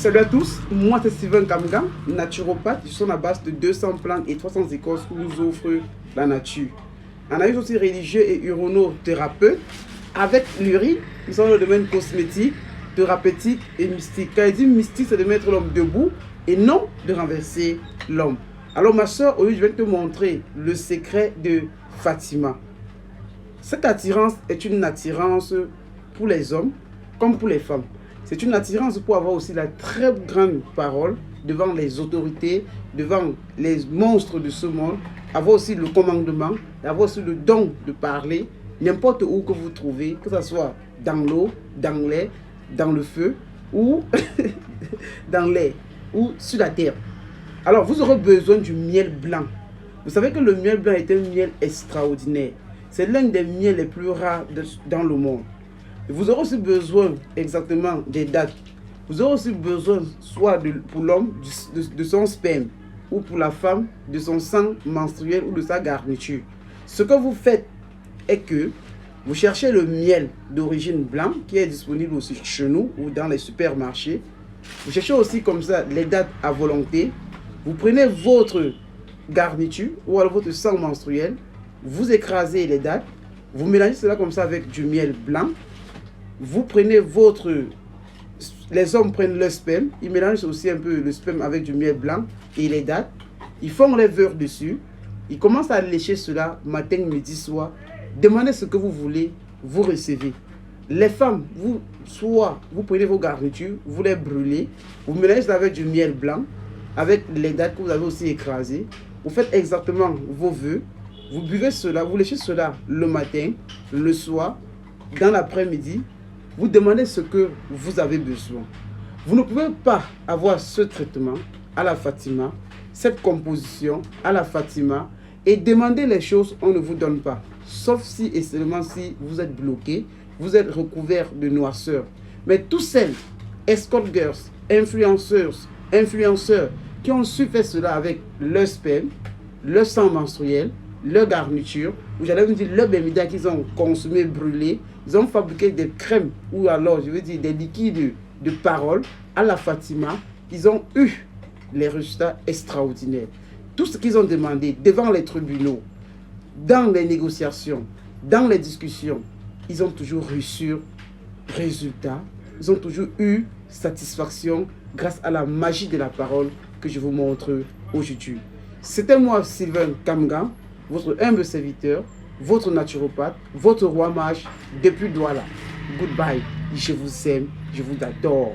Salut à tous, moi c'est Sylvain Kamga, naturopathe. Je suis à base de 200 plantes et 300 écorces que nous offre la nature. Analyse aussi religieux et urinothérapeute. Avec l'urine, nous sommes dans le domaine cosmétique, thérapeutique et mystique. Quand il dit mystique, c'est de mettre l'homme debout et non de renverser l'homme. Alors ma soeur, aujourd'hui je vais te montrer le secret de Fatima. Cette attirance est une attirance pour les hommes comme pour les femmes. C'est une attirance pour avoir aussi la très grande parole devant les autorités, devant les monstres de ce monde, avoir aussi le commandement, avoir aussi le don de parler n'importe où que vous trouvez, que ce soit dans l'eau, dans l'air, dans le feu ou dans l'air ou sur la terre. Alors vous aurez besoin du miel blanc. Vous savez que le miel blanc est un miel extraordinaire. C'est l'un des miels les plus rares dans le monde. Vous aurez aussi besoin exactement des dates. Vous aurez aussi besoin soit pour l'homme de son sperme ou pour la femme de son sang menstruel ou de sa garniture. Ce que vous faites est que vous cherchez le miel d'origine blanche qui est disponible aussi chez nous ou dans les supermarchés. Vous cherchez aussi comme ça les dates à volonté. Vous prenez votre garniture ou alors votre sang menstruel. Vous écrasez les dates. Vous mélangez cela comme ça avec du miel blanc. Vous prenez les hommes prennent le sperme, ils mélangent aussi un peu le sperme avec du miel blanc et les dates. Ils font les beurre dessus. Ils commencent à lécher cela matin, midi, soir. Demandez ce que vous voulez, vous recevez. Les femmes, vous prenez vos garnitures, vous les brûlez, vous mélangez cela avec du miel blanc, avec les dates que vous avez aussi écrasées. Vous faites exactement vos vœux. Vous buvez cela, vous léchez cela le matin, le soir, dans l'après-midi. Vous demandez ce que vous avez besoin. Vous ne pouvez pas avoir ce traitement à la Fatima, cette composition à la Fatima et demander les choses, on ne vous donne pas. Sauf si et seulement si vous êtes bloqué, vous êtes recouvert de noirceur. Mais tous celles, escort girls, influenceurs qui ont su faire cela avec leur sperme, leur sang menstruel, leur garniture, ou j'allais vous dire leur bémida qu'ils ont consommé, brûlé, ils ont fabriqué des crèmes ou alors je veux dire des liquides de parole à la Fatima, ils ont eu les résultats extraordinaires. Tout ce qu'ils ont demandé devant les tribunaux, dans les négociations, dans les discussions, ils ont toujours reçu résultats, ils ont toujours eu satisfaction grâce à la magie de la parole que je vous montre aujourd'hui. C'était moi Sylvain Kamga, votre humble serviteur, votre naturopathe, votre roi mage depuis Douala. Goodbye, je vous aime, je vous adore.